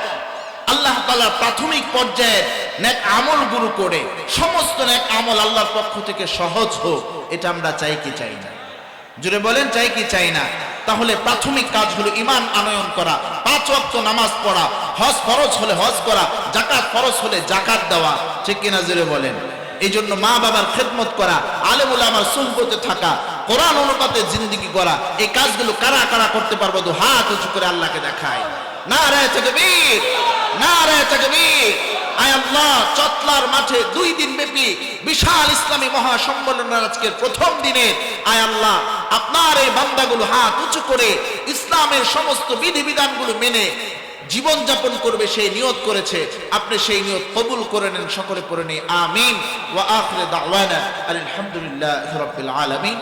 Speaker 1: আল্লাহ তাআলার প্রাথমিক পর্যায়ে নেক আমলগুলো করে সমস্ত নেক আমল আল্লাহর পক্ষ থেকে সহজ হোক, এটা আমরা চাই কি চাই না? জোরে বলেন, চাই কি চাই না? তাহলে প্রাথমিক কাজ হলো ঈমান আনয়ন করা, 5 ওয়াক্ত নামাজ পড়া, হজ ফরজ হলে হজ করা, যাকাত ফরজ হলে যাকাত দেওয়া। ঠিক কিনা জোরে বলেন? এই জন্য মা বাবার খেদমত করা, আলেম উলামার সুহবতে থাকা, কোরআন অনুপাতে জিন্দেগি গড়া, এই কাজগুলো কারা কারা করতে পারবো? তো হাত উঁচু করে আল্লাহকে দেখায়। নারায়ে তাকবীর, নারায়ে তাকবীর। আয় আল্লাহ, চটলার মাঠে 2 দিন ব্যাপী বিশাল ইসলামী মহাসম্মেলনের আজকের প্রথম দিনে আয় আল্লাহ, আপনার এই বান্দাগুলো হাত উঁচু করে ইসলামের সমস্ত বিধিবিধানগুলো মেনে জীবন যাপন করবে সেই নিয়ত করেছে। আপনি সেই নিয়ত কবুল করে নেন। সকলে পড়ে নেই আমিন। ওয়া আখিরু দাওয়ানা আলহামদুলিল্লাহি রাব্বিল আলামিন।